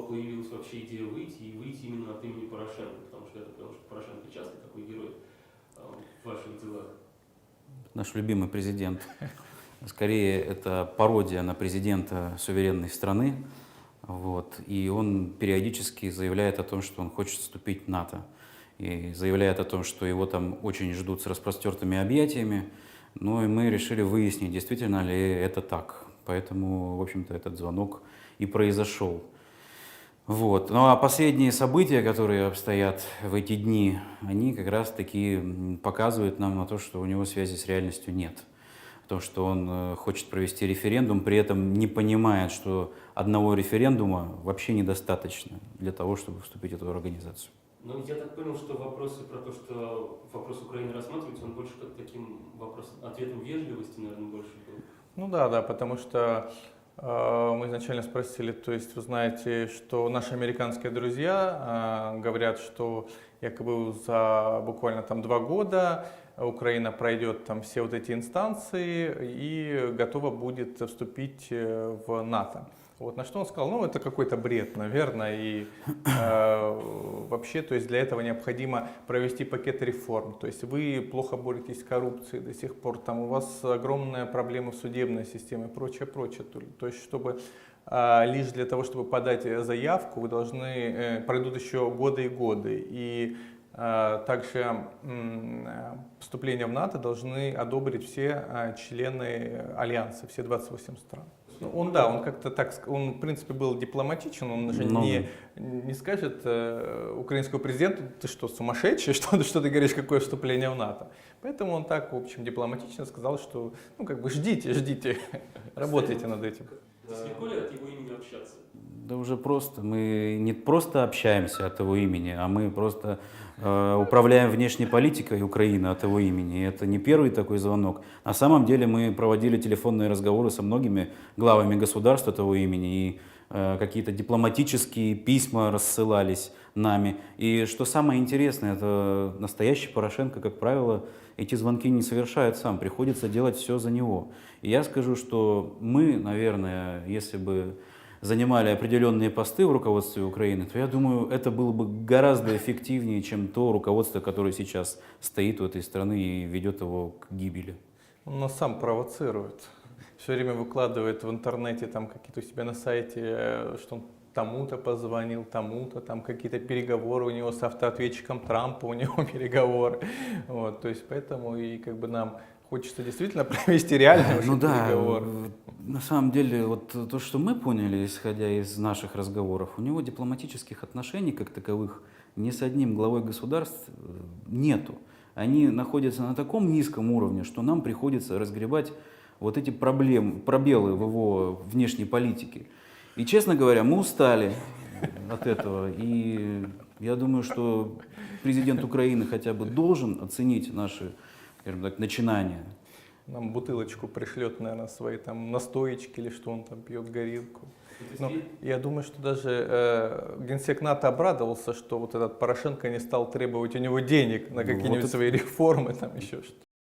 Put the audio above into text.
появилась вообще идея выйти, и выйти именно от имени Порошенко, потому что Порошенко часто такой герой в ваших делах. Наш любимый президент. Скорее, это пародия на президента суверенной страны. Вот. И он периодически заявляет о том, что он хочет вступить в НАТО. И заявляет о том, что его там очень ждут с распростертыми объятиями. Ну и мы решили выяснить, действительно ли это так. Поэтому, в общем-то, этот звонок и произошел. Вот. Ну а последние события, которые обстоят в эти дни, они как раз-таки показывают нам на то, что у него связи с реальностью нет. То, что он хочет провести референдум, при этом не понимает, что одного референдума вообще недостаточно для того, чтобы вступить в эту организацию. Ну, я так понял, что вопросы про то, что вопрос Украины рассматривается, он больше как таким вопросом, ответом вежливости, наверное, больше был. Ну да, потому что мы изначально спросили, то есть вы знаете, что наши американские друзья говорят, что якобы за буквально там 2 года Украина пройдет там все вот эти инстанции и готова будет вступить в НАТО. Вот на что он сказал, ну это какой-то бред, наверное, и вообще, то есть для этого необходимо провести пакет реформ. То есть вы плохо боретесь с коррупцией до сих пор, там у вас огромные проблемы в судебной системе и прочее, прочее. То есть чтобы лишь для того, чтобы подать заявку, вы должны, пройдут еще годы и годы. И также вступление в НАТО должны одобрить все члены Альянса, все 28 стран. Он как-то так, он в принципе был дипломатичен, он же не скажет украинскому президенту, ты что, сумасшедший, что ты говоришь, какое вступление в НАТО. Поэтому он так, в общем, дипломатично сказал, что, ну как бы ждите, работайте над этим. Легко ли от его имени общаться? Да уже просто. Мы не просто общаемся от его имени, а мы просто управляем внешней политикой Украины от его имени. И это не первый такой звонок. На самом деле мы проводили телефонные разговоры со многими главами государств от его имени, и какие-то дипломатические письма рассылались нами. И что самое интересное, это настоящий Порошенко, как правило, эти звонки не совершает сам, приходится делать все за него. И я скажу, что мы, наверное, если бы занимали определенные посты в руководстве Украины, то я думаю, это было бы гораздо эффективнее, чем то руководство, которое сейчас стоит у этой страны и ведет его к гибели. Он нас сам провоцирует. Все время выкладывает в интернете, там какие-то у себя на сайте, что он тому-то позвонил, тому-то, там какие-то переговоры у него с автоответчиком Трампа, у него переговоры. Вот, то есть поэтому и как бы нам хочется действительно провести реальные переговоры. На самом деле, вот то, что мы поняли, исходя из наших разговоров, у него дипломатических отношений как таковых ни с одним главой государств нету. Они находятся на таком низком уровне, что нам приходится разгребать вот эти пробелы в его внешней политике. И, честно говоря, мы устали от этого. И я думаю, что президент Украины хотя бы должен оценить наши, скажем так, начинания. Нам бутылочку пришлет, наверное, свои там настоечки или что он там пьет, горилку. Но я думаю, что даже генсек НАТО обрадовался, что вот этот Порошенко не стал требовать у него денег на какие-нибудь свои реформы, там еще что-то.